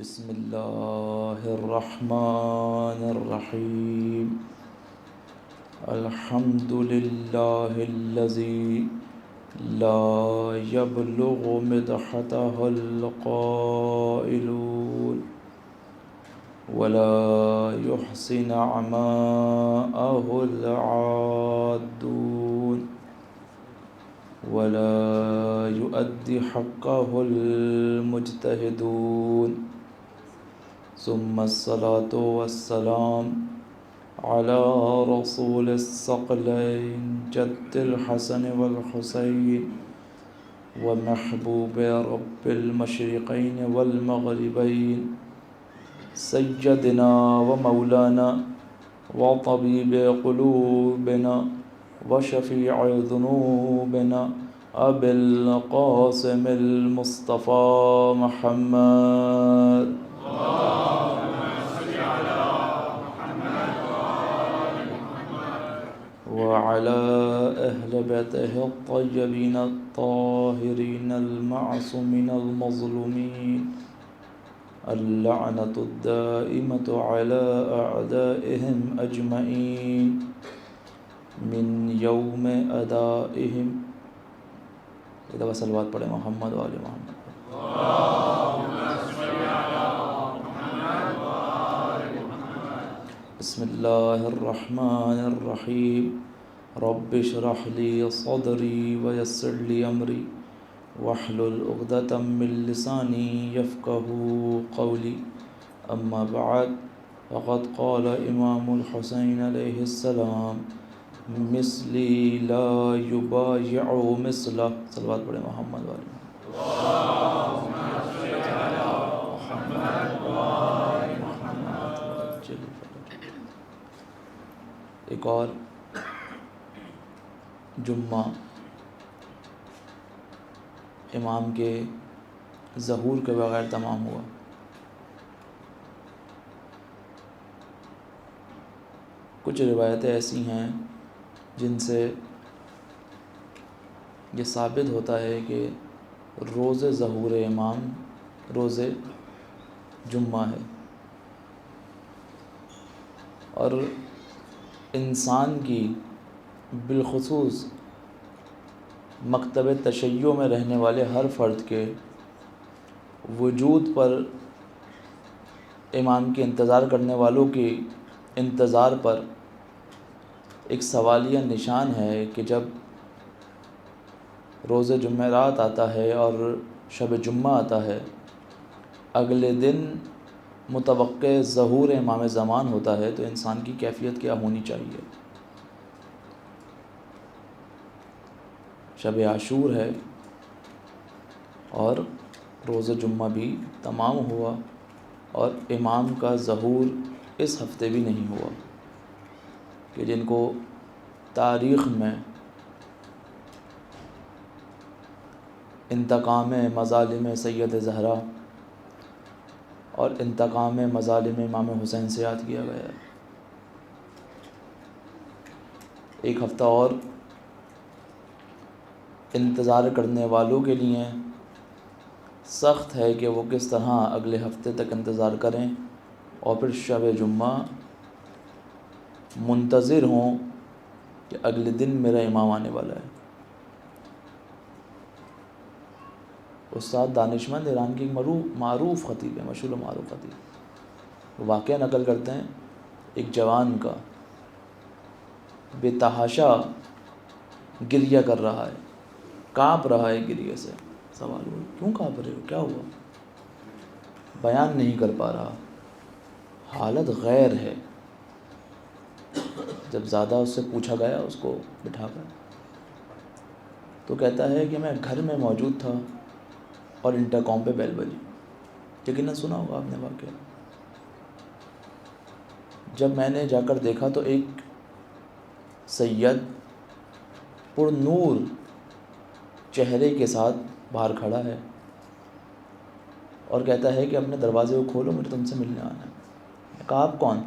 بسم اللہ الرحمن الرحیم الحمد للہ الذی لا یبلغ مدحتہ القائلون ولا يحسن عماءه العادون ولا يؤدي حقه المجتهدون ثم الصلاة والسلام على رسول الثقلين جد الحسن والحسين ومحبوب رب المشرقين والمغربين سيدنا ومولانا وطبيب قلوبنا وشفيع ذنوبنا أبي القاسم المصطفى محمد وعلى أهل بيته الطيبين الطاهرين المعصومين المظلومين اللعنة الدائمة على أعدائهم أجمعين من يوم أدائهم إذا وصلوات پڑھیں محمد وآل محمد بسم اللہ الرحمن الرحیم رب اشرح لي صدری ويسر لي امری واحلل عقدۃ من لسانی یفقهوا قولی اما بعد فقد قال امام الحسین علیہ السلام مثلی لا یبایع مثلہ صلوات پڑھیں محمد وآل ایک اور جمعہ امام کے ظہور کے بغیر تمام ہوا۔ کچھ روایتیں ایسی ہیں جن سے یہ ثابت ہوتا ہے کہ روز ظہور امام روز جمعہ ہے، اور انسان کی بالخصوص مکتب تشیع میں رہنے والے ہر فرد کے وجود پر امام کے انتظار کرنے والوں کے انتظار پر ایک سوالیہ نشان ہے کہ جب روز جمعرات آتا ہے اور شب جمعہ آتا ہے، اگلے دن متوقع ظہور امام زمان ہوتا ہے، تو انسان کی کیفیت کیا ہونی چاہیے۔ شب عاشور ہے اور روز جمعہ بھی تمام ہوا، اور امام کا ظہور اس ہفتے بھی نہیں ہوا، کہ جن کو تاریخ میں انتقام مظالم سید زہرا اور انتقام مظالم امام حسین سے یاد کیا گیا ہے۔ ایک ہفتہ اور انتظار کرنے والوں کے لیے سخت ہے کہ وہ کس طرح اگلے ہفتے تک انتظار کریں اور پھر شب جمعہ منتظر ہوں کہ اگلے دن میرا امام آنے والا ہے۔ استاد دانشمند ایران کی ایک معروف خطیب ہے، مشہور و معروف خطیب، وہ واقعہ نقل کرتے ہیں ایک جوان کا، بے تحاشا گریہ کر رہا ہے، کانپ رہا ہے گریہ سے۔ سوال ہوا کیوں کانپ رہے ہو، کیا ہوا؟ بیان نہیں کر پا رہا، حالت غیر ہے۔ جب زیادہ اس سے پوچھا گیا اس کو بٹھا کر، تو کہتا ہے کہ میں گھر میں موجود تھا اور انٹرکام پہ بیل بجی، یقیناً سنا ہوگا آپ نے واقعہ۔ جب میں نے جا کر دیکھا تو ایک سید پر نور چہرے کے ساتھ باہر کھڑا ہے اور کہتا ہے کہ اپنے دروازے کو کھولو، مجھے تم سے ملنے آنا ہے۔ کہا آپ کون؟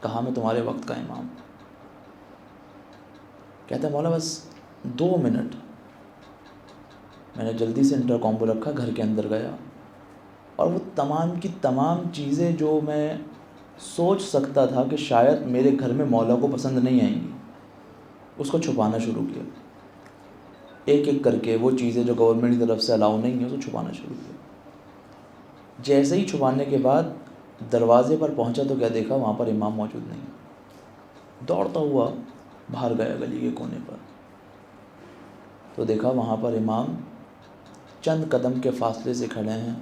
کہا میں تمہارے وقت کا امام۔ کہتا ہے مولا بس 2 منٹ۔ میں نے جلدی سے انٹرکام کو رکھا، گھر کے اندر گیا اور وہ تمام کی تمام چیزیں جو میں سوچ سکتا تھا کہ شاید میرے گھر میں مولا کو پسند نہیں آئیں گی، اس کو چھپانا شروع کیا، ایک ایک کر کے وہ چیزیں جو گورنمنٹ کی طرف سے الاؤ نہیں ہیں اس کو چھپانا شروع کیا۔ جیسے ہی چھپانے کے بعد دروازے پر پہنچا تو کیا دیکھا، وہاں پر امام موجود نہیں۔ دوڑتا ہوا باہر گیا گلی کے کونے پر، تو دیکھا وہاں پر امام چند قدم کے فاصلے سے کھڑے ہیں،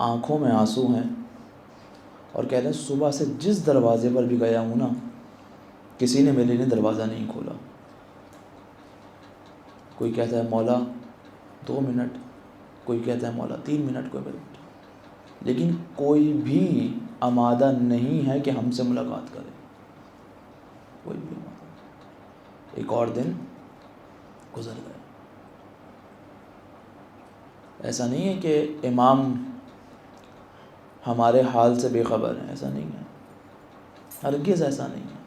آنکھوں میں آنسو ہیں، اور کہتے ہیں صبح سے جس دروازے پر بھی گیا ہوں نا، کسی نے میرے لیے دروازہ نہیں کھولا۔ کوئی کہتا ہے مولا 2 منٹ، کوئی کہتا ہے مولا 3 منٹ، کوئی منٹ، لیکن کوئی بھی آمادہ نہیں ہے کہ ہم سے ملاقات کرے، کوئی بھی آمادہ نہیں۔ ایک اور دن گزر گیا۔ ایسا نہیں ہے کہ امام ہمارے حال سے بے خبر ہیں، ایسا نہیں ہے، ہرگز ایسا نہیں ہے۔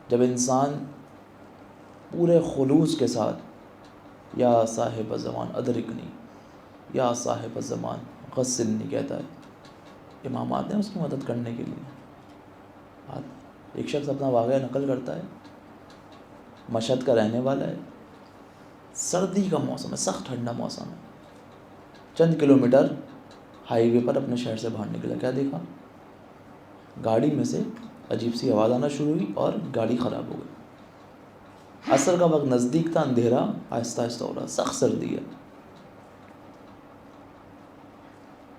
جب انسان پورے خلوص کے ساتھ یا صاحب زمان ادرکنی، یا صاحب زمان غسلنی کہتا ہے، امام آتے ہیں اس کی مدد کرنے کے لیے۔ ایک شخص اپنا واقعہ نقل کرتا ہے، مشہد کا رہنے والا ہے، سردی کا موسم ہے، سخت ٹھنڈا موسم ہے، چند کلومیٹر ہائی وے پر اپنے شہر سے باہر نکلا، کیا دیکھا، گاڑی میں سے عجیب سی آواز آنا شروع ہوئی اور گاڑی خراب ہو گئی۔ عصر کا وقت نزدیک تھا، اندھیرا آہستہ آہستہ ہو رہا، سخت سردی ہے۔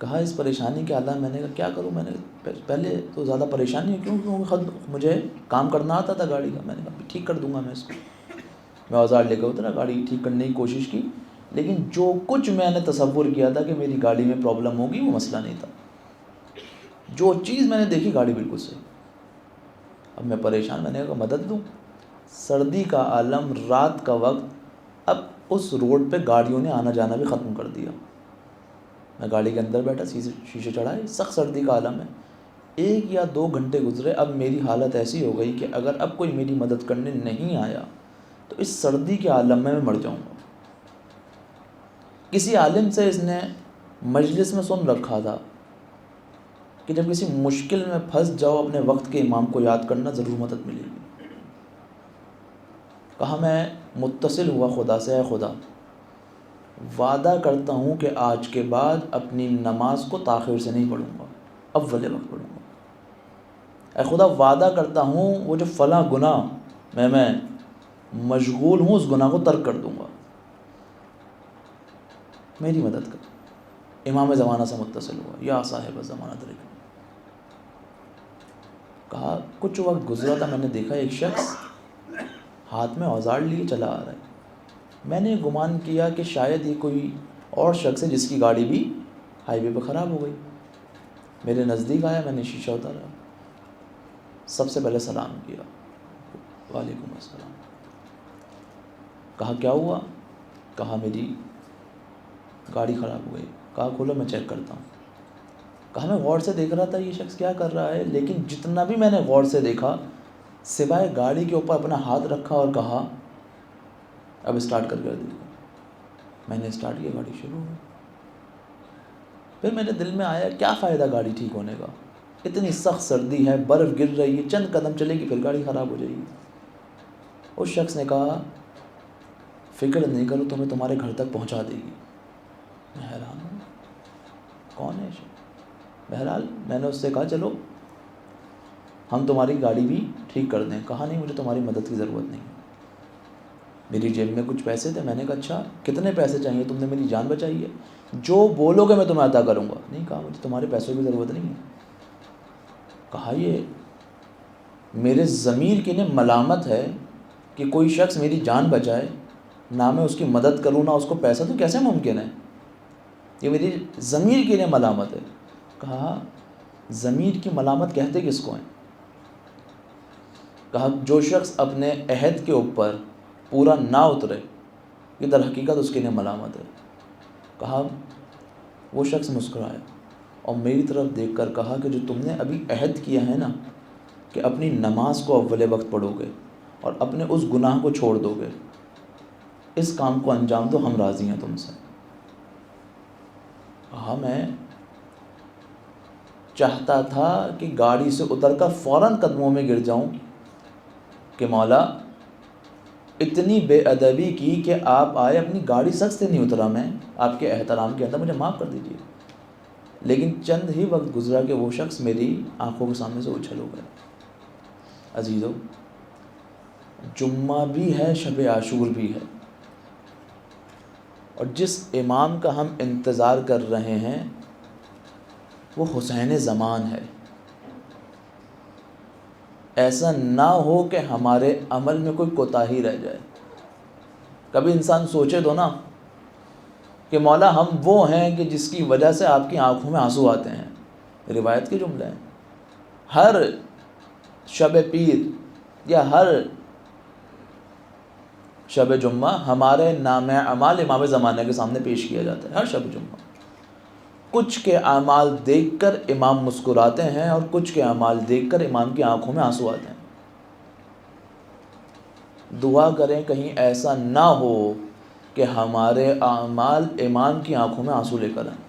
کہا اس پریشانی کے حالات، میں نے کہا کیا کروں، میں نے پہلے تو زیادہ پریشانی ہے، کیونکہ مجھے کام کرنا آتا تھا گاڑی کا، میں نے کہا ٹھیک کر دوں گا میں اس کو۔ میں اوزار لے کے اترا، گاڑی ٹھیک کرنے کی کوشش کی، لیکن جو کچھ میں نے تصور کیا تھا کہ میری گاڑی میں پرابلم ہوگی وہ مسئلہ نہیں تھا۔ جو چیز میں نے دیکھی گاڑی بالکل صحیح۔ اب میں پریشان، میں نے کہا مدد دوں۔ سردی کا عالم، رات کا وقت، اب اس روڈ پہ گاڑیوں نے آنا جانا بھی ختم کر دیا۔ میں گاڑی کے اندر بیٹھا، شیشے چڑھائے، سخت سردی کا عالم ہے۔ 1 یا 2 گھنٹے گزرے، اب میری حالت ایسی ہو گئی کہ اگر اب کوئی میری مدد کرنے نہیں آیا تو اس سردی کے عالم میں مر جاؤں گا۔ کسی عالم سے اس نے مجلس میں سن رکھا تھا کہ جب کسی مشکل میں پھنس جاؤ اپنے وقت کے امام کو یاد کرنا، ضرور مدد ملے گی۔ کہا میں متصل ہوا خدا سے، اے خدا وعدہ کرتا ہوں کہ آج کے بعد اپنی نماز کو تاخیر سے نہیں پڑھوں گا، اول وقت پڑھوں گا۔ اے خدا وعدہ کرتا ہوں وہ جو فلاں گناہ میں مشغول ہوں اس گناہ کو ترک کر دوں گا، میری مدد کر۔ امام زمانہ سے متصل ہوا، یا صاحب زمانہ ادرکنی۔ کہا کچھ وقت گزرا تھا، میں نے دیکھا ایک شخص ہاتھ میں اوزار لیے چلا آ رہا ہے۔ میں نے گمان کیا کہ شاید یہ کوئی اور شخص ہے جس کی گاڑی بھی ہائی وے پہ خراب ہو گئی۔ میرے نزدیک آیا، میں نے شیشہ اتارا، سب سے پہلے سلام کیا، وعلیکم السلام۔ کہا کیا ہوا؟ کہا میری گاڑی خراب ہو گئی۔ کہا کھولو میں چیک کرتا ہوں۔ کہا میں غور سے دیکھ رہا تھا یہ شخص کیا کر رہا ہے، لیکن جتنا بھی میں نے غور سے دیکھا، سوائے گاڑی کے اوپر اپنا ہاتھ رکھا اور کہا اب اسٹارٹ کر دیکھو۔ میں نے اسٹارٹ کیا، گاڑی شروع ہوئی۔ پھر میرے دل میں آیا کیا فائدہ گاڑی ٹھیک ہونے کا، اتنی سخت سردی ہے، برف گر رہی ہے، چند قدم چلے گی پھر گاڑی خراب ہو جائے گی۔ اس شخص نے کہا فکر نہیں کرو، تمہیں تمہارے گھر تک پہنچا دے گی۔ میں حیران ہوں، کون ہے شخص؟ بہرحال میں نے اس سے کہا چلو ہم تمہاری گاڑی بھی ٹھیک کر دیں۔ کہا نہیں، مجھے تمہاری مدد کی ضرورت نہیں۔ میری جیب میں کچھ پیسے تھے، میں نے کہا اچھا کتنے پیسے چاہیے، تم نے میری جان بچائی ہے، جو بولو گے میں تمہیں عطا کروں گا۔ نہیں، کہا مجھے تمہارے پیسوں کی ضرورت نہیں ہے۔ کہا یہ میرے ضمیر کی انہیں ملامت ہے کہ کوئی شخص میری جان بچائے، نہ میں اس کی مدد کروں نہ اس کو پیسہ، تو کیسے ممکن ہے؟ یہ میری ضمیر کی انہیں ملامت ہے۔ کہا ضمیر کی ملامت کہتے کس کو ہیں؟ کہا جو شخص اپنے عہد کے اوپر پورا نہ اترے، یہ در حقیقت اس کے لیے ملامت ہے۔ کہا وہ شخص مسکرایا اور میری طرف دیکھ کر کہا کہ جو تم نے ابھی عہد کیا ہے نا کہ اپنی نماز کو اول وقت پڑھو گے اور اپنے اس گناہ کو چھوڑ دو گے، اس کام کو انجام دو، ہم راضی ہیں تم سے۔ ہاں میں چاہتا تھا کہ گاڑی سے اتر کر فوراً قدموں میں گر جاؤں کہ مولا اتنی بے ادبی کی کہ آپ آئے، اپنی گاڑی سخت سے نہیں اترا میں آپ کے احترام کے اندر، مجھے معاف کر دیجیے. لیکن چند ہی وقت گزرا کہ وہ شخص میری آنکھوں کے سامنے سے اچھل ہو گیا. عزیزو، جمعہ بھی ہے، شب عاشور بھی ہے، اور جس امام کا ہم انتظار کر رہے ہیں وہ حسین زمان ہے. ایسا نہ ہو کہ ہمارے عمل میں کوئی کوتاہی رہ جائے. کبھی انسان سوچے تو نا کہ مولا ہم وہ ہیں کہ جس کی وجہ سے آپ کی آنکھوں میں آنسو آتے ہیں. روایت کے جملے ہیں. ہر شب پیر یا ہر شب جمعہ ہمارے نام اعمال امام زمانے کے سامنے پیش کیا جاتا ہے. ہر شب جمعہ کچھ کے اعمال دیکھ کر امام مسکراتے ہیں اور کچھ کے اعمال دیکھ کر امام کی آنکھوں میں آنسو آتے ہیں. دعا کریں کہیں ایسا نہ ہو کہ ہمارے اعمال امام کی آنکھوں میں آنسو لے کر آئیں.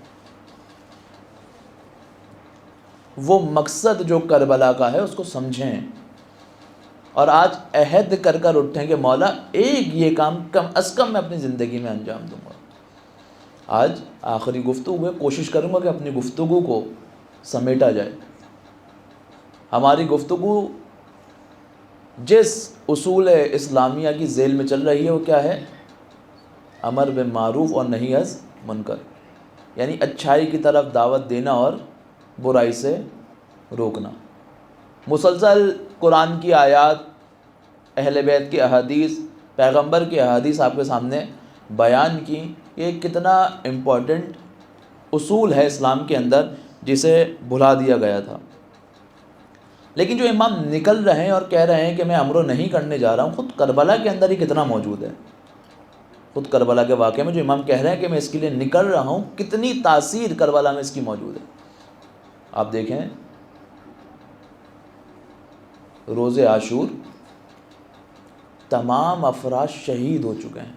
وہ مقصد جو کربلا کا ہے اس کو سمجھیں، اور آج عہد کر کر اٹھیں کہ مولا ایک یہ کام کم از کم میں اپنی زندگی میں انجام دوں گا. آج آخری گفتگو ہے، کوشش کروں گا کہ اپنی گفتگو کو سمیٹا جائے. ہماری گفتگو جس اصول اسلامیہ کی ذیل میں چل رہی ہے وہ کیا ہے؟ امر بالمعروف اور نہی از منکر، یعنی اچھائی کی طرف دعوت دینا اور برائی سے روکنا. مسلسل قرآن کی آیات، اہل بیت کی احادیث، پیغمبر کی احادیث آپ کے سامنے بیان کی. یہ کتنا امپورٹنٹ اصول ہے اسلام کے اندر جسے بھلا دیا گیا تھا. لیکن جو امام نکل رہے ہیں اور کہہ رہے ہیں کہ میں امر و نہیں کرنے جا رہا ہوں، خود کربلا کے اندر ہی کتنا موجود ہے. خود کربلا کے واقعے میں جو امام کہہ رہے ہیں کہ میں اس کے لیے نکل رہا ہوں، کتنی تاثیر کربلا میں اس کی موجود ہے. آپ دیکھیں روز عاشور تمام افراد شہید ہو چکے ہیں،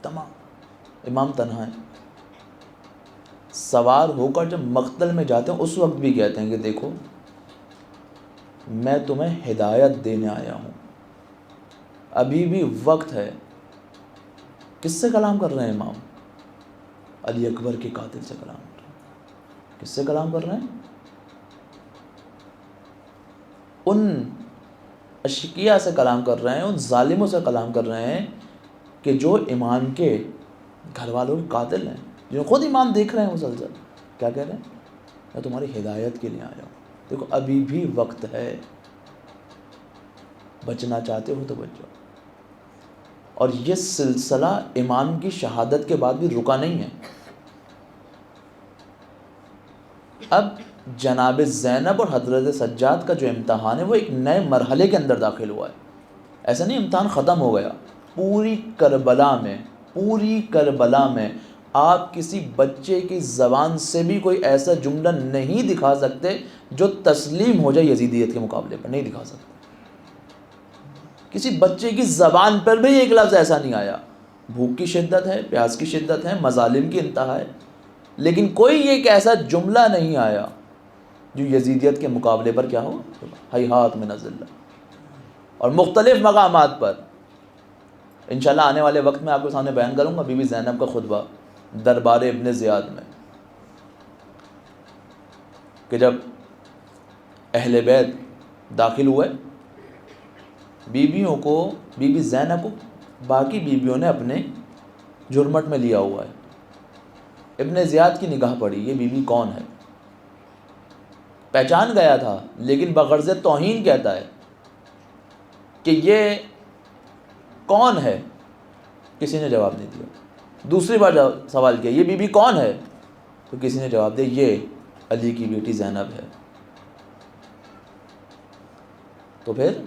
تمام. امام تنہا ہیں. سوار ہو کر جب مقتل میں جاتے ہیں اس وقت بھی کہتے ہیں کہ دیکھو میں تمہیں ہدایت دینے آیا ہوں، ابھی بھی وقت ہے. کس سے کلام کر رہے ہیں امام؟ علی اکبر کے قاتل سے کلام کر رہے ہیں. کس سے کلام کر رہے ہیں؟ ان اشقیاء سے کلام کر رہے ہیں، ان ظالموں سے کلام کر رہے ہیں کہ جو امام کے گھر والوں کے قاتل ہیں، جو خود امام دیکھ رہے ہیں مسلسل. کیا کہہ رہے ہیں؟ میں تمہاری ہدایت کے لیے آیا ہوں. دیکھو ابھی بھی وقت ہے، بچنا چاہتے ہو تو بچ جاؤ. اور یہ سلسلہ امام کی شہادت کے بعد بھی رکا نہیں ہے. اب جناب زینب اور حضرت سجاد کا جو امتحان ہے وہ ایک نئے مرحلے کے اندر داخل ہوا ہے. ایسا نہیں امتحان ختم ہو گیا. پوری کربلا میں آپ کسی بچے کی زبان سے بھی کوئی ایسا جملہ نہیں دکھا سکتے جو تسلیم ہو جائے یزیدیت کے مقابلے پر. نہیں دکھا سکتے. کسی بچے کی زبان پر بھی ایک لفظ ایسا نہیں آیا. بھوک کی شدت ہے، پیاس کی شدت ہے، مظالم کی انتہا ہے، لیکن کوئی ایک ایسا جملہ نہیں آیا جو یزیدیت کے مقابلے پر کیا ہو، ہیہات من الذلہ. اور مختلف مقامات پر انشاءاللہ آنے والے وقت میں آپ کے سامنے بیان کروں گا بی بی زینب کا خطبہ دربار ابن زیاد میں، کہ جب اہل بیت داخل ہوئے، بیویوں کو، بی بی زینب کو باقی بیویوں نے اپنے جھرمٹ میں لیا ہوا ہے. ابن زیاد کی نگاہ پڑی، یہ بیوی کون ہے؟ پہچان گیا تھا لیکن بغرض توہین کہتا ہے کہ یہ کون ہے؟ کسی نے جواب نہیں دیا. دوسری بار سوال کیا یہ بیوی کون ہے؟ تو کسی نے جواب دیا یہ علی کی بیٹی زینب ہے. تو پھر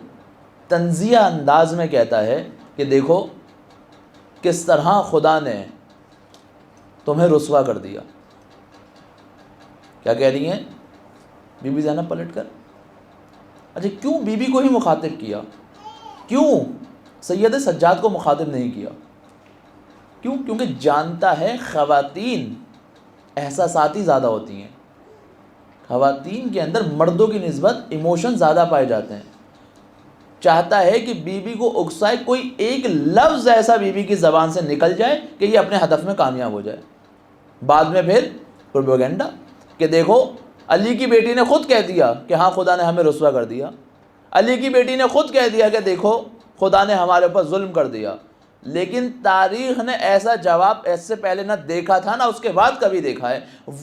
تنزیہ انداز میں کہتا ہے کہ دیکھو کس طرح خدا نے تمہیں رسوا کر دیا. کیا کہہ رہی ہیں بی بی زینب پلٹ کر؟ اچھا کیوں بی بی کو ہی مخاطب کیا؟ کیوں سید سجاد کو مخاطب نہیں کیا؟ کیوں؟ کیونکہ جانتا ہے خواتین احساساتی زیادہ ہوتی ہیں. خواتین کے اندر مردوں کی نسبت ایموشن زیادہ پائے جاتے ہیں. چاہتا ہے کہ بیوی کو اکسائے، کوئی ایک لفظ ایسا بیوی کی زبان سے نکل جائے کہ یہ اپنے ہدف میں کامیاب ہو جائے. بعد میں پھر پروپیگنڈا کہ دیکھو علی کی بیٹی نے خود کہہ دیا کہ ہاں خدا نے ہمیں رسوا کر دیا. علی کی بیٹی نے خود کہہ دیا کہ دیکھو خدا نے ہمارے اوپر ظلم کر دیا. لیکن تاریخ نے ایسا جواب اس سے پہلے نہ دیکھا تھا نہ اس کے بعد کبھی دیکھا ہے.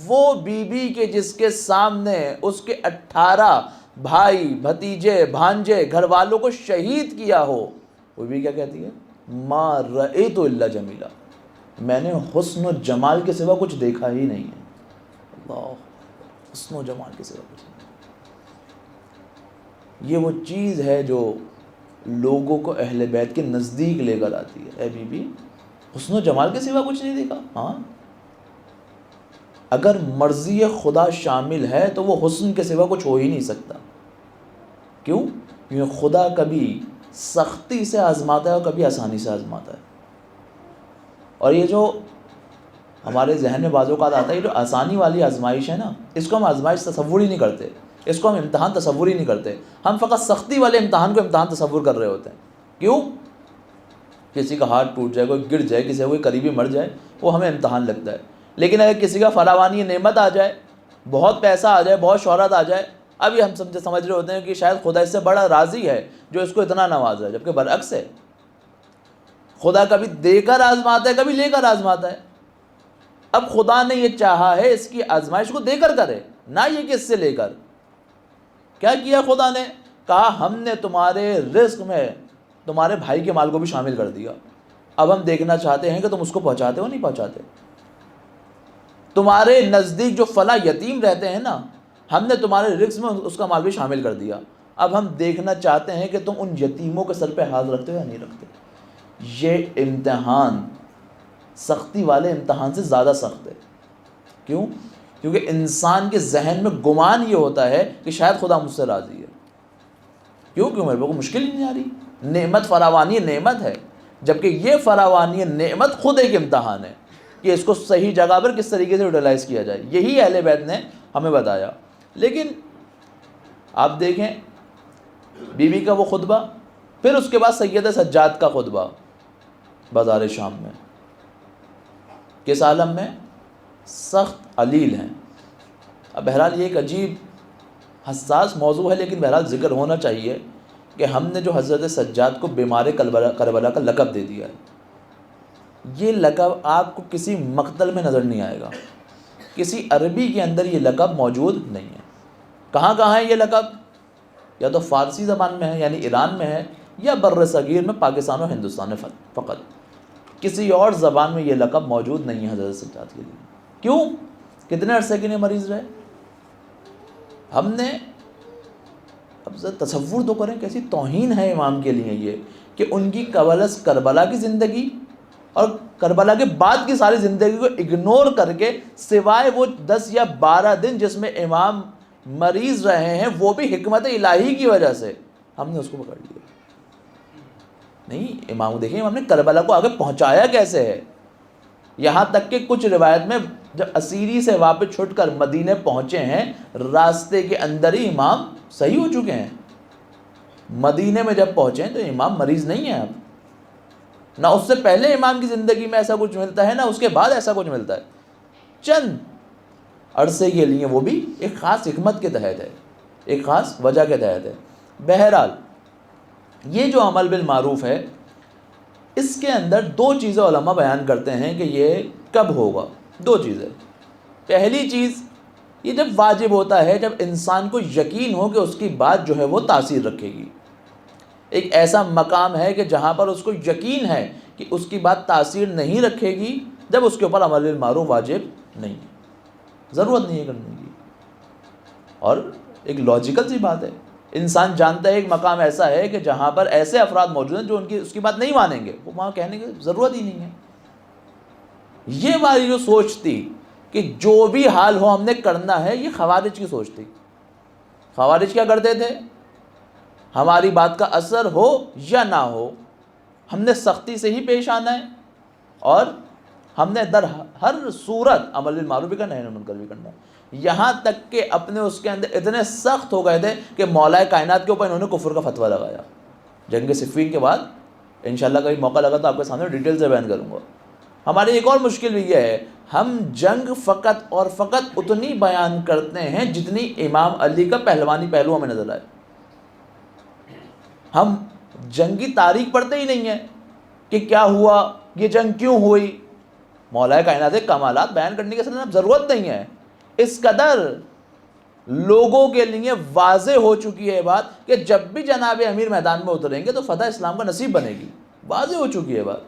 وہ بیوی کے جس کے سامنے اس کے 18 بھائی بھتیجے بھانجے گھر والوں کو شہید کیا ہو، وہ بھی کیا کہتی ہے؟ ما رأیت الا جمیلا، میں نے حسن و جمال کے سوا کچھ دیکھا ہی نہیں ہے. اللہ، حسن و جمال کے سوا کچھ نہیں. یہ وہ چیز ہے جو لوگوں کو اہل بیت کے نزدیک لے کر آتی ہے. اے بی بی، حسن و جمال کے سوا کچھ نہیں دیکھا؟ ہاں، اگر مرضی خدا شامل ہے تو وہ حسن کے سوا کچھ ہو ہی نہیں سکتا. کیوں؟ کیونکہ خدا کبھی سختی سے آزماتا ہے اور کبھی آسانی سے آزماتا ہے. اور یہ جو ہمارے ذہن میں بعض اوقات آتا ہے، یہ جو آسانی والی آزمائش ہے نا، اس کو ہم آزمائش تصور ہی نہیں کرتے، اس کو ہم امتحان تصور ہی نہیں کرتے. ہم فقط سختی والے امتحان کو امتحان تصور کر رہے ہوتے ہیں. کیوں؟ کسی کا ہاتھ ٹوٹ جائے، کوئی گر جائے، کسی کا کوئی قریبی مر جائے، وہ ہمیں امتحان لگتا ہے. لیکن اگر کسی کا فراوانی نعمت آ جائے، بہت پیسہ آ جائے، بہت شہرت آ جائے، اب یہ ہم سمجھ رہے ہوتے ہیں کہ شاید خدا اس سے بڑا راضی ہے جو اس کو اتنا نوازا ہے، جبکہ برعکس ہے. خدا کبھی دے کر آزماتا ہے، کبھی لے کر آزماتا ہے. اب خدا نے یہ چاہا ہے اس کی آزمائش کو دے کر کرے، نہ یہ کہ اس سے لے کر. کیا کیا خدا نے؟ کہا ہم نے تمہارے رزق میں تمہارے بھائی کے مال کو بھی شامل کر دیا. اب ہم دیکھنا چاہتے ہیں کہ تم اس کو پہنچاتے ہو نہیں پہنچاتے. تمہارے نزدیک جو فلاں یتیم رہتے ہیں نا، ہم نے تمہارے رزق میں اس کا مال بھی شامل کر دیا. اب ہم دیکھنا چاہتے ہیں کہ تم ان یتیموں کے سر پہ ہاتھ رکھتے ہو یا نہیں رکھتے. یہ امتحان سختی والے امتحان سے زیادہ سخت ہے. کیوں؟ کیونکہ انسان کے ذہن میں گمان یہ ہوتا ہے کہ شاید خدا مجھ سے راضی ہے. کیوں میرے کو مشکل ہی نہیں آ رہی. نعمت فراوانی نعمت ہے، جبکہ یہ فراوانی نعمت خود ایک امتحان ہے کہ اس کو صحیح جگہ پر کس طریقے سے یوٹیلائز کیا جائے. یہی اہل بیت نے ہمیں بتایا. لیکن آپ دیکھیں بی بی کا وہ خطبہ، پھر اس کے بعد سید سجاد کا خطبہ بازار شام میں. کس عالم میں؟ سخت علیل ہیں. اب بہرحال یہ ایک عجیب حساس موضوع ہے، لیکن بہرحال ذکر ہونا چاہیے کہ ہم نے جو حضرت سجاد کو بیمار کربلا کا لقب دے دیا ہے، یہ لقب آپ کو کسی مقتل میں نظر نہیں آئے گا. کسی عربی کے اندر یہ لقب موجود نہیں ہے. کہاں کہاں ہے یہ لقب؟ یا تو فارسی زبان میں ہے یعنی ایران میں ہے، یا بر صغیر میں پاکستان اور ہندوستان میں فقط. کسی اور زبان میں یہ لقب موجود نہیں ہے حضرت سجاد کے لیے. کیوں؟ کتنے عرصے کے لیے مریض رہے. ہم نے اب تصور تو کریں کیسی توہین ہے امام کے لیے یہ کہ ان کی قبل از کربلا کی زندگی اور کربلا کے بعد کی ساری زندگی کو اگنور کر کے سوائے وہ 10 یا 12 دن جس میں امام مریض رہے ہیں، وہ بھی حکمت الہی کی وجہ سے ہم نے اس کو پکڑ لیا. نہیں، امام دیکھیں امام نے کربلا کو آگے پہنچایا کیسے ہے. یہاں تک کہ کچھ روایت میں جب اسیری سے واپس چھٹ کر مدینے پہنچے ہیں، راستے کے اندر ہی امام صحیح ہو چکے ہیں. مدینے میں جب پہنچے ہیں تو امام مریض نہیں ہے. اب نہ اس سے پہلے امام کی زندگی میں ایسا کچھ ملتا ہے، نہ اس کے بعد ایسا کچھ ملتا ہے. چند عرصے کے لیے، وہ بھی ایک خاص حکمت کے تحت ہے، ایک خاص وجہ کے تحت ہے. بہرحال یہ جو عمل بالمعروف ہے، اس کے اندر 2 چیزیں علماء بیان کرتے ہیں کہ یہ کب ہوگا. 2 چیزیں. پہلی چیز، یہ جب واجب ہوتا ہے، جب انسان کو یقین ہو کہ اس کی بات جو ہے وہ تاثیر رکھے گی. ایک ایسا مقام ہے کہ جہاں پر اس کو یقین ہے کہ اس کی بات تاثیر نہیں رکھے گی، جب اس کے اوپر عمل بالمعروف واجب نہیں ہے، ضرورت نہیں ہے کرنے کی. اور ایک لاجیکل سی بات ہے، انسان جانتا ہے ایک مقام ایسا ہے کہ جہاں پر ایسے افراد موجود ہیں جو اس کی بات نہیں مانیں گے، وہ وہاں کہنے کی ضرورت ہی نہیں ہے. یہ والی جو سوچ تھی کہ جو بھی حال ہو ہم نے کرنا ہے، یہ خوارج کی سوچ تھی. خوارج کیا کرتے تھے؟ ہماری بات کا اثر ہو یا نہ ہو، ہم نے سختی سے ہی پیش آنا ہے اور ہم نے ہر صورت امر بالمعروف بھی کرنا ہے، نہی عن المنکر بھی کرنا ہے، یہاں تک کہ اپنے اس کے اندر اتنے سخت ہو گئے تھے کہ مولا کائنات کے اوپر انہوں نے کفر کا فتویٰ لگایا۔ جنگ صفین کے بعد انشاءاللہ کبھی موقع لگا تو آپ کے سامنے ڈیٹیل سے بیان کروں گا۔ ہماری ایک اور مشکل بھی یہ ہے، ہم جنگ فقط اور فقط اتنی بیان کرتے ہیں جتنی امام علی کا پہلوانی پہلو ہمیں نظر آئے۔ ہم جنگی تاریخ پڑھتے ہی نہیں ہیں کہ کیا ہوا، یہ جنگ کیوں ہوئی۔ مولا کائنات کے کمالات بیان کرنے کی اب ضرورت نہیں ہے، اس قدر لوگوں کے لیے واضح ہو چکی ہے بات کہ جب بھی جناب امیر میدان میں اتریں گے تو فتح اسلام کا نصیب بنے گی، واضح ہو چکی ہے بات۔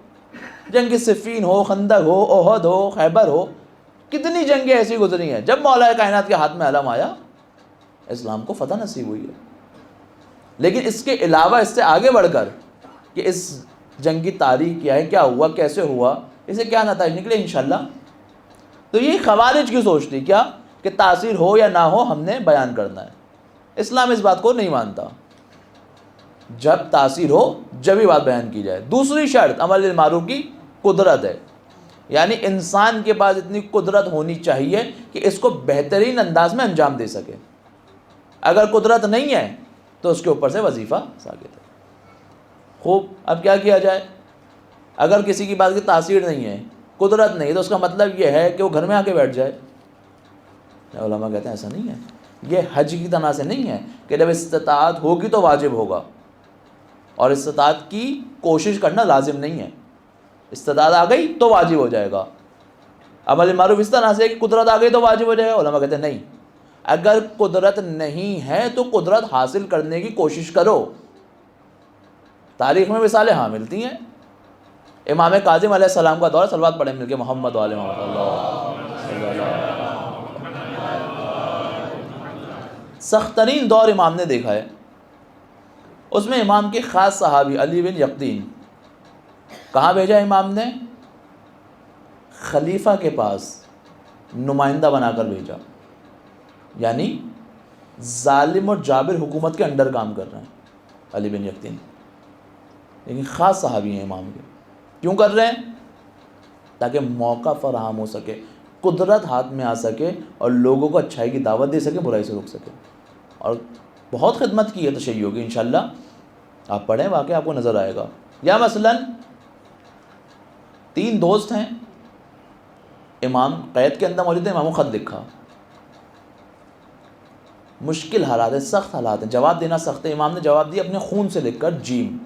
جنگ صفین ہو، خندق ہو، احد ہو، خیبر ہو، کتنی جنگیں ایسی گزری ہیں، جب مولا کائنات کے ہاتھ میں علم آیا اسلام کو فتح نصیب ہوئی ہے۔ لیکن اس کے علاوہ اس سے آگے بڑھ کر کہ اس جنگ کی تاریخ کیا ہے، کیا ہوا، کیسے ہوا، اسے کیا نتائج نکلے انشاءاللہ، تو یہ خوارج کی سوچ تھی کیا کہ تاثیر ہو یا نہ ہو ہم نے بیان کرنا ہے۔ اسلام اس بات کو نہیں مانتا، جب تاثیر ہو جب ہی بات بیان کی جائے۔ دوسری شرط امر بالمعروف کی قدرت ہے، یعنی انسان کے پاس اتنی قدرت ہونی چاہیے کہ اس کو بہترین انداز میں انجام دے سکے۔ اگر قدرت نہیں ہے تو اس کے اوپر سے وظیفہ ثابت ہے۔ خوب، اب کیا کیا جائے؟ اگر کسی کی بات کی تاثیر نہیں ہے، قدرت نہیں، تو اس کا مطلب یہ ہے کہ وہ گھر میں آ کے بیٹھ جائے۔ علماء کہتے ہیں ایسا نہیں ہے، یہ حج کی طرح سے نہیں ہے کہ جب استطاعت ہوگی تو واجب ہوگا، اور استطاعت کی کوشش کرنا لازم نہیں ہے۔ استطاعت آ گئی تو واجب ہو جائے گا۔ امر بالمعروف اس طرح سے کہ قدرت آ گئی تو واجب ہو جائے گا، علماء کہتے ہیں نہیں، اگر قدرت نہیں ہے تو قدرت حاصل کرنے کی کوشش کرو۔ تاریخ میں مثالیں ہاں ملتی ہیں۔ امام کاظم علیہ السلام کا دور، صلوات پڑھیں مل کے محمد وعلی محمد اللہ، سخت ترین دور امام نے دیکھا ہے۔ اس میں امام کے خاص صحابی علی بن یقطین کہاں بھیجا امام نے؟ خلیفہ کے پاس نمائندہ بنا کر بھیجا، یعنی ظالم اور جابر حکومت کے انڈر کام کر رہے ہیں علی بن یقطین، لیکن خاص صحابی ہیں امام کے۔ کیوں کر رہے ہیں؟ تاکہ موقع فراہم ہو سکے، قدرت ہاتھ میں آ سکے اور لوگوں کو اچھائی کی دعوت دے سکے، برائی سے روک سکے۔ اور بہت خدمت کی ہے تشیع کی، انشاءاللہ آپ پڑھیں واقعہ آپ کو نظر آئے گا۔ یا مثلا 3 دوست ہیں، امام قید کے اندر موجود ہیں، امام کو خط لکھا، مشکل حالات ہیں، سخت حالات ہیں، جواب دینا سخت ہے۔ امام نے جواب دیا اپنے خون سے لکھ کر، جیم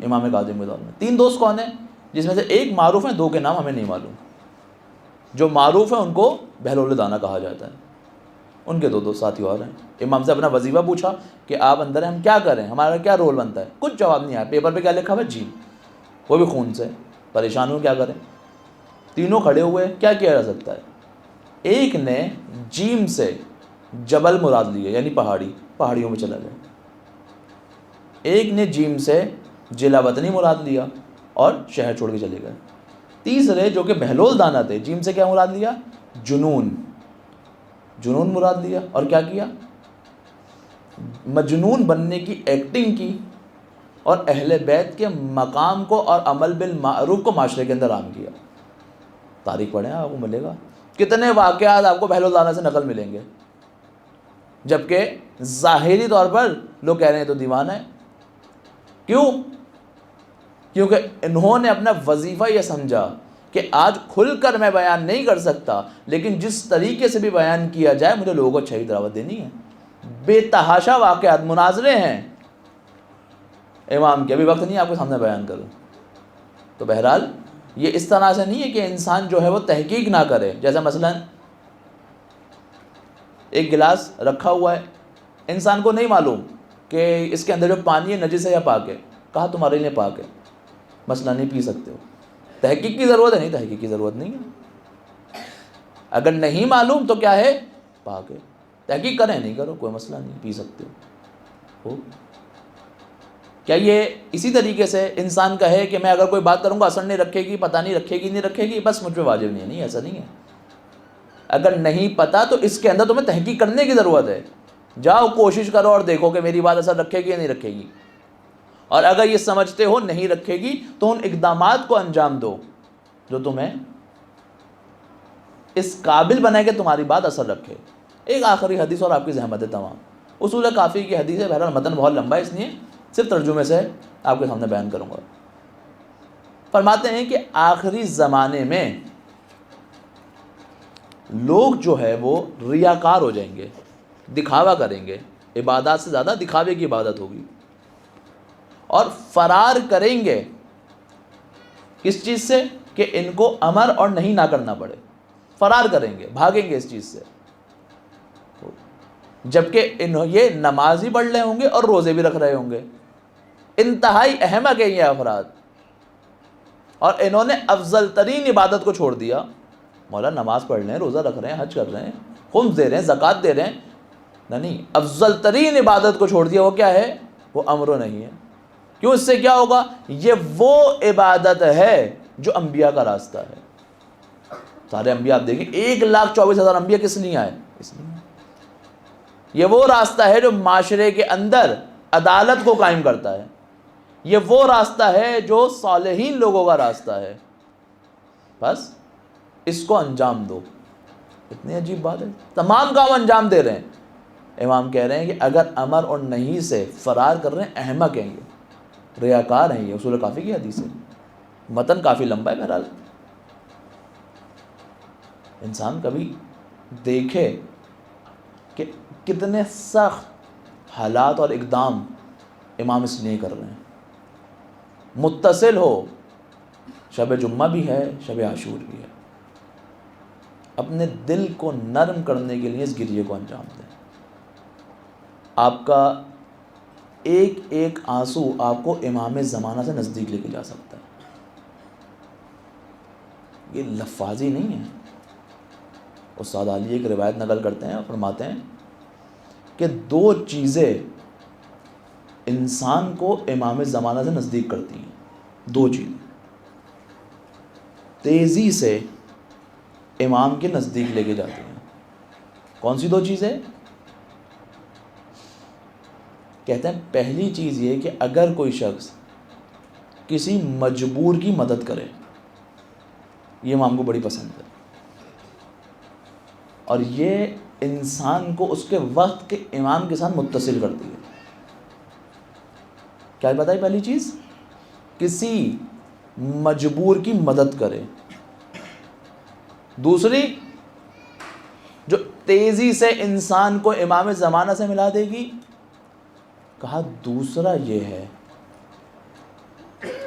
امام کاظم کے دور میں۔ 3 دوست کون ہیں؟ جس میں سے ایک معروف ہیں، 2 کے نام ہمیں نہیں معلوم۔ جو معروف ہیں ان کو بہلول دانہ کہا جاتا ہے، ان کے 2 دوست ساتھی اور ہیں۔ امام سے اپنا وظیفہ پوچھا کہ آپ اندر ہیں، ہم کیا کریں، ہمارا کیا رول بنتا ہے؟ کچھ جواب نہیں آیا، پیپر پہ کیا لکھا ہوا؟ جیم، وہ بھی خون سے، پریشان ہوں کیا کریں۔ تینوں کھڑے ہوئے، کیا کیا جا سکتا ہے؟ ایک نے جیم سے جبل مراد لیا، یعنی پہاڑیوں میں چلا گیا۔ ایک نے جیم سے جلا وطنی مراد لیا اور شہر چھوڑ کے چلے گئے۔ تیسرے جو کہ بہلول دانہ تھے، جیم سے کیا مراد لیا؟ جنون مراد لیا، اور کیا کیا؟ مجنون بننے کی ایکٹنگ کی، اور اہل بیت کے مقام کو اور عمل بالمعروف کو معاشرے کے اندر عام کیا۔ تاریخ پڑھیں آپ کو ملے گا، کتنے واقعات آپ کو بہلول دانہ سے نقل ملیں گے، جبکہ ظاہری طور پر لوگ کہہ رہے ہیں تو دیوانہ ہے۔ کیوں؟ کیونکہ انہوں نے اپنا وظیفہ یہ سمجھا کہ آج کھل کر میں بیان نہیں کر سکتا، لیکن جس طریقے سے بھی بیان کیا جائے مجھے لوگوں کو اچھائی دعوت دینی ہے۔ بے تحاشا واقعات، مناظرے ہیں امام کے، ابھی وقت نہیں آپ کے سامنے بیان کروں۔ تو بہرحال یہ اس طرح سے نہیں ہے کہ انسان جو ہے وہ تحقیق نہ کرے۔ جیسا مثلا ایک گلاس رکھا ہوا ہے، انسان کو نہیں معلوم کہ اس کے اندر جو پانی ہے نجس ہے یا پاک ہے، کہا تمہارے لیے پاک ہے، مسئلہ نہیں پی سکتے ہو۔ تحقیق کی ضرورت ہے؟ نہیں، تحقیق کی ضرورت نہیں ہے۔ اگر نہیں معلوم تو کیا ہے؟ پاک ہے۔ تحقیق کریں نہیں کرو کوئی مسئلہ نہیں، پی سکتے ہو۔ کیا یہ اسی طریقے سے انسان کہے کہ میں اگر کوئی بات کروں گا اثر نہیں رکھے گی، پتہ نہیں رکھے گی نہیں رکھے گی، بس مجھ پہ واجب نہیں ہے؟ نہیں، ایسا نہیں ہے۔ اگر نہیں پتہ تو اس کے اندر تمہیں تحقیق کرنے کی ضرورت ہے۔ جاؤ کوشش کرو اور دیکھو کہ میری بات اثر رکھے گی یا نہیں رکھے گی، اور اگر یہ سمجھتے ہو نہیں رکھے گی تو ان اقدامات کو انجام دو جو تمہیں اس قابل بنائے کہ تمہاری بات اثر رکھے۔ ایک آخری حدیث اور آپ کی زحمت ہے تمام، اصول کافی کی حدیث ہے، بہرحال متن بہت لمبا ہے اس لیے صرف ترجمے سے آپ کے سامنے بیان کروں گا۔ فرماتے ہیں کہ آخری زمانے میں لوگ جو ہے وہ ریاکار ہو جائیں گے، دکھاوا کریں گے، عبادات سے زیادہ دکھاوے کی عبادت ہوگی، اور فرار کریں گے اس چیز سے کہ ان کو امر اور نہیں نہ کرنا پڑے، فرار کریں گے، بھاگیں گے اس چیز سے، جبکہ یہ نماز ہی پڑھ رہے ہوں گے اور روزے بھی رکھ رہے ہوں گے۔ انتہائی احمق ہیں یہ افراد، اور انہوں نے افضل ترین عبادت کو چھوڑ دیا۔ مولا نماز پڑھ رہے ہیں، روزہ رکھ رہے ہیں، حج کر رہے ہیں، خمس دے رہے ہیں، زکوٰۃ دے رہے ہیں، نہیں، افضل ترین عبادت کو چھوڑ دیا۔ وہ کیا ہے؟ وہ امر و نہیں ہے۔ کیوں؟ اس سے کیا ہوگا؟ یہ وہ عبادت ہے جو انبیاء کا راستہ ہے۔ سارے انبیاء آپ دیکھیں، 1,24,000 انبیاء کس لیے آئے؟ اس لیے یہ وہ راستہ ہے جو معاشرے کے اندر عدالت کو قائم کرتا ہے، یہ وہ راستہ ہے جو صالحین لوگوں کا راستہ ہے، بس اس کو انجام دو۔ اتنی عجیب بات ہے، تمام کام انجام دے رہے ہیں۔ امام کہہ رہے ہیں کہ اگر امر اور نہیں سے فرار کر رہے ہیں، احمق ہیں یہ، ریاکار ہیں یہ، اصول کافی کی حدیث ہے، متن کافی لمبا ہے۔ بہرحال انسان کبھی دیکھے کہ کتنے سخت حالات اور اقدام امام اس لیے کر رہے ہیں۔ متصل ہو، شب جمعہ بھی ہے، شب عاشور بھی ہے، اپنے دل کو نرم کرنے کے لیے اس گریے کو انجام دیں۔ آپ کا ایک ایک آنسو آپ کو امام زمانہ سے نزدیک لے کے جا سکتا ہے۔ یہ لفاظی نہیں ہے۔ استاد علی ایک روایت نقل کرتے ہیں اور فرماتے ہیں کہ 2 چیزیں انسان کو امام زمانہ سے نزدیک کرتی ہیں، 2 چیزیں تیزی سے امام کے نزدیک لے کے جاتی ہیں۔ کون سی 2 چیزیں؟ کہتے ہیں پہلی چیز یہ کہ اگر کوئی شخص کسی مجبور کی مدد کرے، یہ امام کو بڑی پسند ہے، اور یہ انسان کو اس کے وقت کے امام کے ساتھ متصل کرتی ہے۔ کیا بتائی پہلی چیز؟ کسی مجبور کی مدد کرے۔ دوسری جو تیزی سے انسان کو امام زمانہ سے ملا دے گی، کہا دوسرا یہ ہے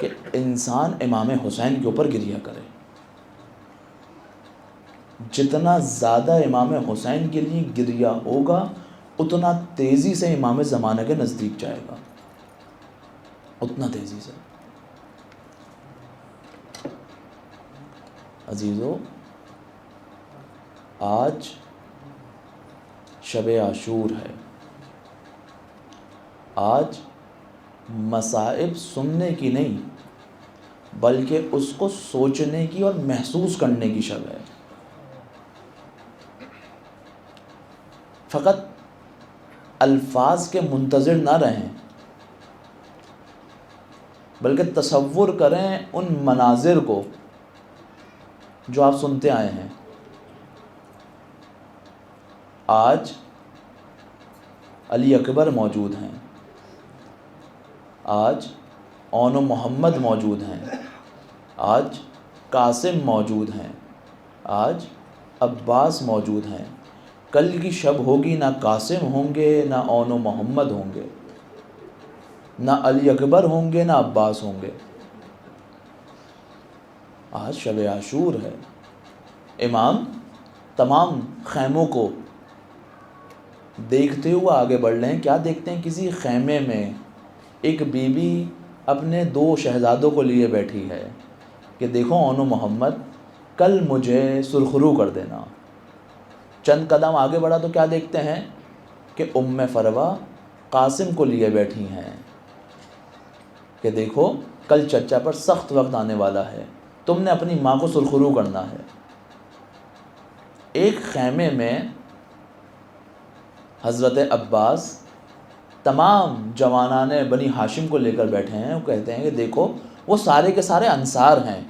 کہ انسان امام حسین کے اوپر گریہ کرے۔ جتنا زیادہ امام حسین کے لیے گریہ ہوگا، اتنا تیزی سے امام زمانہ کے نزدیک جائے گا، اتنا تیزی سے۔ عزیزو، آج شب عاشور ہے، آج مصائب سننے کی نہیں بلکہ اس کو سوچنے کی اور محسوس کرنے کی شب ہے۔ فقط الفاظ کے منتظر نہ رہیں، بلکہ تصور کریں ان مناظر کو جو آپ سنتے آئے ہیں۔ آج علی اکبر موجود ہیں، آج اون و محمد موجود ہیں، آج قاسم موجود ہیں، آج عباس موجود ہیں۔ کل کی شب ہوگی، نہ قاسم ہوں گے، نہ اون و محمد ہوں گے، نہ علی اکبر ہوں گے، نہ عباس ہوں گے۔ آج شب عاشور ہے۔ امام تمام خیموں کو دیکھتے ہوئے آگے بڑھ رہے ہیں۔ کیا دیکھتے ہیں؟ کسی خیمے میں ایک بی بی اپنے 2 شہزادوں کو لیے بیٹھی ہے کہ دیکھو اون و محمد، کل مجھے سرخرو کر دینا۔ چند قدم آگے بڑھا تو کیا دیکھتے ہیں کہ ام فروہ قاسم کو لیے بیٹھی ہیں کہ دیکھو کل چچا پر سخت وقت آنے والا ہے، تم نے اپنی ماں کو سرخرو کرنا ہے۔ ایک خیمے میں حضرت عباس تمام جوانان بنی ہاشم کو لے کر بیٹھے ہیں۔ وہ کہتے ہیں کہ دیکھو وہ سارے کے سارے انصار ہیں،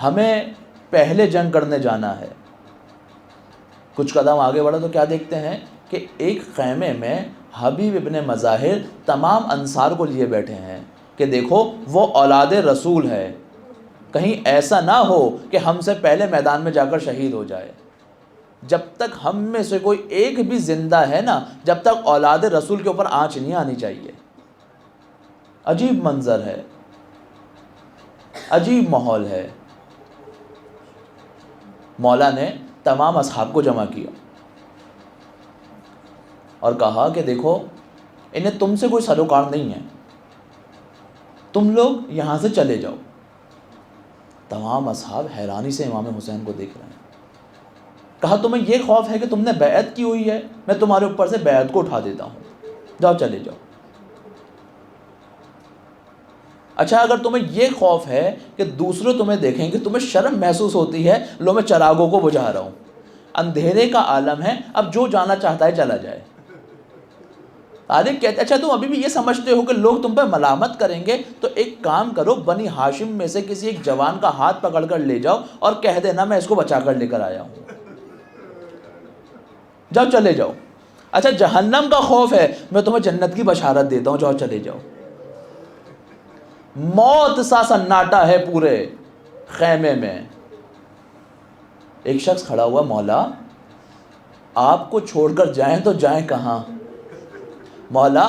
ہمیں پہلے جنگ کرنے جانا ہے۔ کچھ قدم آگے بڑھا تو کیا دیکھتے ہیں کہ ایک خیمے میں حبیب ابن مظاہر تمام انصار کو لیے بیٹھے ہیں کہ دیکھو وہ اولاد رسول ہے، کہیں ایسا نہ ہو کہ ہم سے پہلے میدان میں جا کر شہید ہو جائے۔ جب تک ہم میں سے کوئی ایک بھی زندہ ہے نا، جب تک اولاد رسول کے اوپر آنچ نہیں آنی چاہیے۔ عجیب منظر ہے، عجیب ماحول ہے۔ مولا نے تمام اصحاب کو جمع کیا اور کہا کہ دیکھو انہیں تم سے کوئی سروکار نہیں ہے، تم لوگ یہاں سے چلے جاؤ۔ تمام اصحاب حیرانی سے امام حسین کو دیکھ رہے ہیں۔ کہا تمہیں یہ خوف ہے کہ تم نے بیعت کی ہوئی ہے، میں تمہارے اوپر سے بیعت کو اٹھا دیتا ہوں، جاؤ چلے جاؤ۔ اچھا اگر تمہیں یہ خوف ہے کہ دوسرے تمہیں دیکھیں کہ تمہیں شرم محسوس ہوتی ہے، لو میں چراغوں کو بجھا رہا ہوں، اندھیرے کا عالم ہے، اب جو جانا چاہتا ہے چلا جائے۔ طارق کہتے اچھا تم ابھی بھی یہ سمجھتے ہو کہ لوگ تم پہ ملامت کریں گے، تو ایک کام کرو، بنی ہاشم میں سے کسی ایک جوان کا ہاتھ پکڑ کر لے جاؤ اور کہہ دینا میں اس کو بچا کر لے کر آیا ہوں، جاؤ چلے جاؤ۔ اچھا جہنم کا خوف ہے، میں تمہیں جنت کی بشارت دیتا ہوں، جاؤ چلے جاؤ۔ موت سا سناٹا ہے پورے خیمے میں۔ ایک شخص کھڑا ہوا، مولا آپ کو چھوڑ کر جائیں تو جائیں کہاں؟ مولا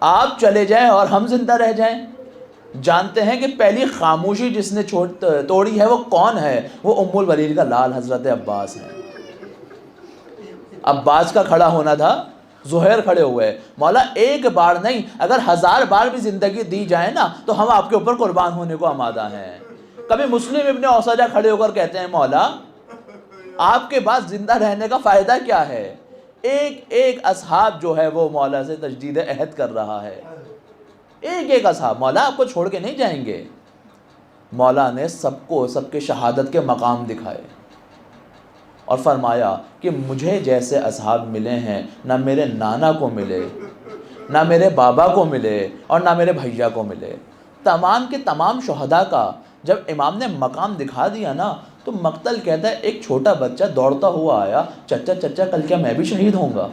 آپ چلے جائیں اور ہم زندہ رہ جائیں۔ جانتے ہیں کہ پہلی خاموشی جس نے توڑی ہے وہ کون ہے؟ وہ ام الولید کا لال حضرت عباس ہے۔ عباس کا کھڑا ہونا تھا، زہیر کھڑے ہوئے، مولا ایک بار نہیں اگر 1000 بار بھی زندگی دی جائے نا تو ہم آپ کے اوپر قربان ہونے کو آمادہ ہیں۔ کبھی مسلم ابن اوسجہ کھڑے ہو کر کہتے ہیں مولا آپ کے بعد زندہ رہنے کا فائدہ کیا ہے؟ ایک ایک اصحاب جو ہے وہ مولا سے تجدید عہد کر رہا ہے، ایک ایک اصحاب، مولا آپ کو چھوڑ کے نہیں جائیں گے۔ مولا نے سب کو سب کے شہادت کے مقام دکھائے اور فرمایا کہ مجھے جیسے اصحاب ملے ہیں نہ میرے نانا کو ملے، نہ میرے بابا کو ملے اور نہ میرے بھیا کو ملے۔ تمام کے تمام شہداء کا جب امام نے مقام دکھا دیا نا تو مقتل کہتا ہے ایک چھوٹا بچہ دوڑتا ہوا آیا، چچا چچا کل کیا میں بھی شہید ہوں گا؟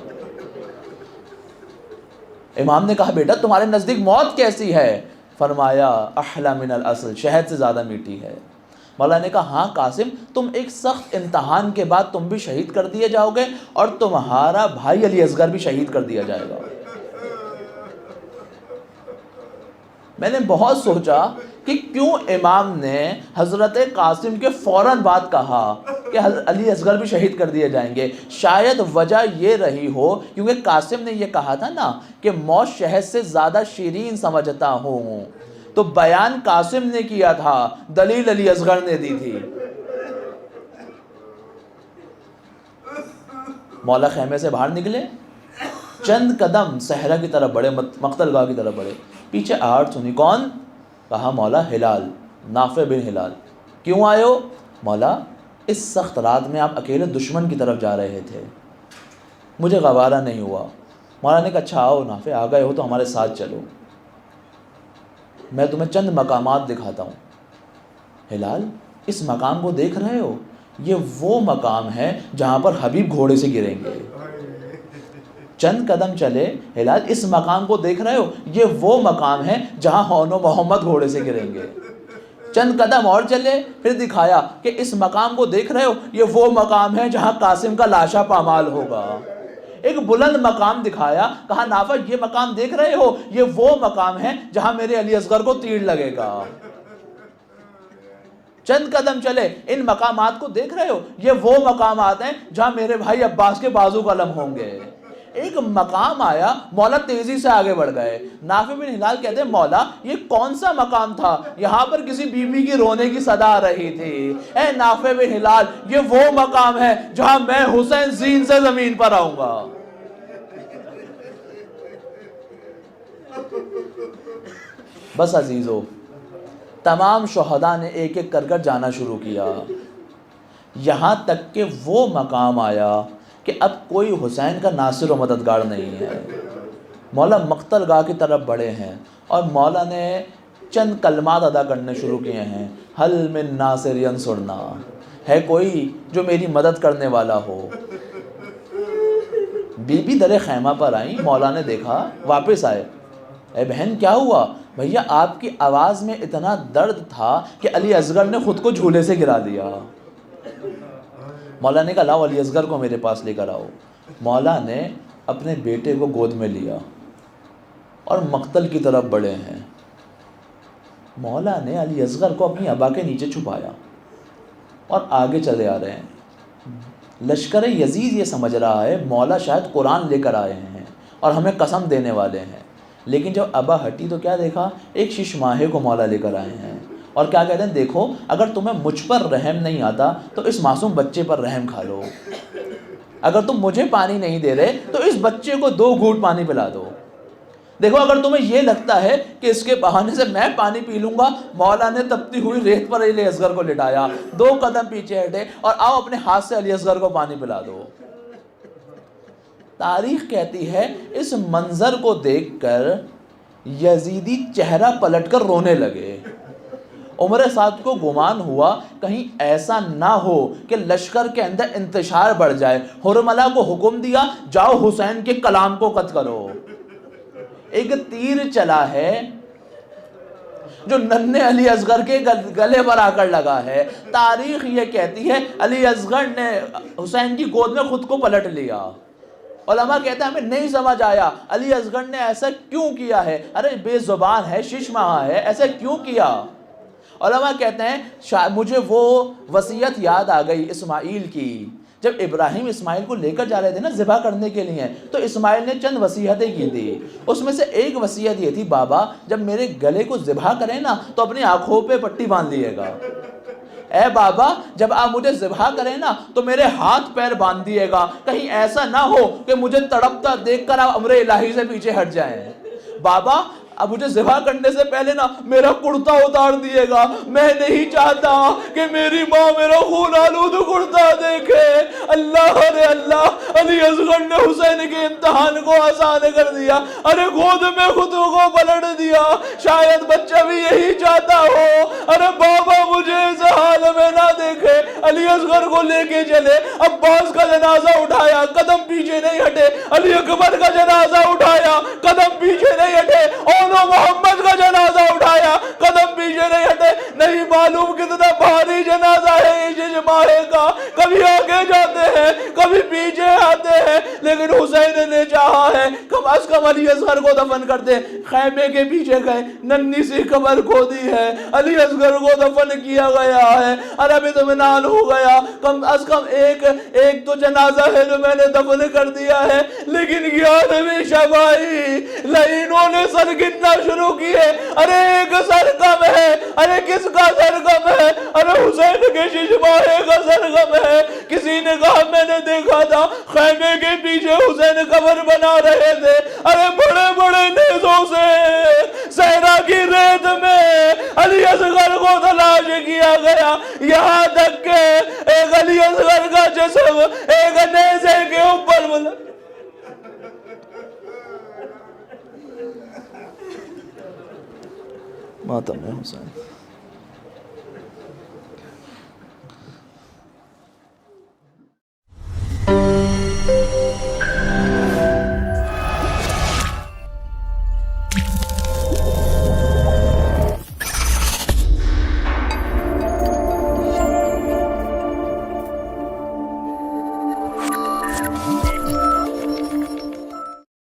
امام نے کہا بیٹا تمہارے نزدیک موت کیسی ہے؟ فرمایا احلی من العسل، شہد سے زیادہ میٹھی ہے۔ مولا نے کہا ہاں قاسم تم ایک سخت امتحان کے بعد تم بھی شہید کر دیے جاؤ گے اور تمہارا بھائی علی اصغر بھی شہید کر دیا جائے گا۔ میں نے بہت سوچا کہ کیوں امام نے حضرت قاسم کے فوراً بعد کہا کہ علی اصغر بھی شہید کر دیے جائیں گے۔ شاید وجہ یہ رہی ہو کیونکہ قاسم نے یہ کہا تھا نا کہ موت شہد سے زیادہ شیرین سمجھتا ہوں، تو بیان قاسم نے کیا تھا، دلیل علی اصغر نے دی تھی۔ مولا خیمے سے باہر نکلے، چند قدم صحرا کی طرف بڑھے، مقتل گاہ کی طرف بڑھے، پیچھے آہٹ سنی، کون؟ کہا مولا ہلال، نافع بن ہلال۔ کیوں آئے ہو؟ مولا اس سخت رات میں آپ اکیلے دشمن کی طرف جا رہے تھے، مجھے گوارا نہیں ہوا۔ مولا نے کہا اچھا آؤ نافع، آ گئے ہو تو ہمارے ساتھ چلو، میں تمہیں چند مقامات دکھاتا ہوں۔ ہلال اس مقام کو دیکھ رہے ہو؟ یہ وہ مقام ہے جہاں پر حبیب گھوڑے سے گریں گے۔ چند قدم چلے، ہلال اس مقام کو دیکھ رہے ہو؟ یہ وہ مقام ہے جہاں ہون و محمد گھوڑے سے گریں گے۔ چند قدم اور چلے، پھر دکھایا کہ اس مقام کو دیکھ رہے ہو؟ یہ وہ مقام ہے جہاں قاسم کا لاشا پامال ہوگا۔ ایک بلند مقام دکھایا، کہا نافع یہ مقام دیکھ رہے ہو؟ یہ وہ مقام ہے جہاں میرے علی اصغر کو تیر لگے گا۔ چند قدم چلے، ان مقامات کو دیکھ رہے ہو؟ یہ وہ مقامات ہیں جہاں میرے بھائی عباس کے بازو قلم ہوں گے۔ ایک مقام آیا، مولا تیزی سے آگے بڑھ گئے۔ نافع بن ہلال کہتے ہیں مولا یہ کون سا مقام تھا؟ یہاں پر کسی بیوی کی رونے کی صدا آ رہی تھی۔ اے نافع بن ہلال یہ وہ مقام ہے جہاں میں حسین زین سے زمین پر آؤں گا۔ بس عزیزو، تمام شہداء نے ایک ایک کر کر جانا شروع کیا، یہاں تک کہ وہ مقام آیا کہ اب کوئی حسین کا ناصر و مددگار نہیں ہے۔ مولا مقتل گاہ کی طرف بڑھے ہیں اور مولا نے چند کلمات ادا کرنے شروع کیے ہیں، حل من ناصر ینصرنا، ہے کوئی جو میری مدد کرنے والا ہو۔ بی بی در خیمہ پر آئیں، مولا نے دیکھا، واپس آئے، اے بہن کیا ہوا؟ بھیا آپ کی آواز میں اتنا درد تھا کہ علی اصغر نے خود کو جھولے سے گرا دیا۔ مولا نے کہا لاؤ علی اصغر کو میرے پاس لے کر آؤ۔ مولا نے اپنے بیٹے کو گود میں لیا اور مقتل کی طرف بڑھے ہیں۔ مولا نے علی اصغر کو اپنی ابا کے نیچے چھپایا اور آگے چلے آ رہے ہیں۔ لشکر یزید یہ سمجھ رہا ہے مولا شاید قرآن لے کر آئے ہیں اور ہمیں قسم دینے والے ہیں، لیکن جب ابا ہٹی تو کیا دیکھا؟ ایک شش ماہے کو مولا لے کر آئے ہیں، اور کیا کہتے ہیں؟ دیکھو اگر تمہیں مجھ پر رحم نہیں آتا تو اس معصوم بچے پر رحم کھا لو، اگر تم مجھے پانی نہیں دے رہے تو اس بچے کو 2 گھونٹ پانی پلا دو، دیکھو اگر تمہیں یہ لگتا ہے کہ اس کے بہانے سے میں پانی پی لوں گا۔ مولا نے تپتی ہوئی ریت پر علی اصغر کو لٹایا، 2 قدم پیچھے ہٹے اور آؤ اپنے ہاتھ سے علی اصغر کو پانی پلا دو۔ تاریخ کہتی ہے اس منظر کو دیکھ کر یزیدی چہرہ پلٹ کر رونے لگے۔ عمر سعد کو گمان ہوا کہیں ایسا نہ ہو کہ لشکر کے اندر انتشار بڑھ جائے۔ حرملہ کو حکم دیا جاؤ حسین کے کلام کو قتل کرو۔ ایک تیر چلا ہے جو ننھے علی اصغر کے گلے پر آ کر لگا ہے۔ تاریخ یہ کہتی ہے علی اصغر نے حسین کی گود میں خود کو پلٹ لیا۔ علماء کہتے ہیں ہمیں نہیں سمجھ آیا علی اصغر نے ایسا کیوں کیا ہے، ارے بے زبان ہے، شش ماہ ہے، ایسا کیوں کیا؟ علماء کہتے ہیں مجھے وہ وصیت یاد آ گئی اسماعیل کی، جب ابراہیم اسماعیل کو لے کر جا رہے تھے نا ذبح کرنے کے لیے، تو اسماعیل نے چند وصیتیں کی تھی، اس میں سے ایک وصیت یہ تھی بابا جب میرے گلے کو ذبح کریں نا تو اپنی آنکھوں پہ پٹی باندھ لیے گا، اے بابا جب آپ مجھے ذبح کریں نا تو میرے ہاتھ پیر باندھ دیے گا، کہیں ایسا نہ ہو کہ مجھے تڑپتا دیکھ کر آپ امر الہی سے پیچھے ہٹ جائیں، بابا اب مجھے ذبح کرنے سے پہلے نا میرا کرتا اتار دیے گا، میں نہیں چاہتا کہ میری ماں میرا خون آلود کرتا دیکھے۔ اللہ ارے اللہ، علی اصغر نے حسین کے امتحان کو آسان کر دیا، ارے گود میں خود کو پلٹ دیا، شاید بچہ بھی یہی چاہتا ہو، ارے بابا مجھے اس حال میں نہ دیکھے۔ علی اصغر کو لے کے چلے، عباس کا جنازہ اٹھایا، قدم پیچھے نہیں ہٹے، علی اکبر کا جنازہ اٹھایا، قدم پیچھے نہیں ہٹے، محمد کا جنازہ اٹھایا، قدم پیچھے نہیں ہٹے۔ نہیں معلوم کتنا بھاری جنازہ ہے یہ شش ماہے کا، کبھی آگے جاتے ہیں کبھی پیچھے آتے ہیں، لیکن حسین نے چاہا ہے کم از کم علی اصغر کو دفن کر دے۔ خیمے کے پیچھے گئے، ننھی سی قبر کھودی ہے، علی اصغر کو دفن کیا گیا ہے، عرب اطمینان ہو گیا، کم از کم ایک تو جنازہ ہے جو میں نے دفن کر دیا ہے، لیکن 11ویں شب آئی، لعینوں نے سر گننا شروع کیے، ارے ایک سر کم ہے، ارے کس کا سر کم ہے؟ ارے حسین کے شش ماہے کا سر کم ہے۔ کسی نے کہا میں نے دیکھا تھا خیمے کے پیچھے حسین قبر بنا رہے تھے، ارے بڑے بڑے نیزوں سے صحرا کی ریت میں علی اصغر کو تلاش کیا گیا، یہاں تک کہ ایک علی اصغر کا جسم ایک نیزے کے اوپر ماتم حسین۔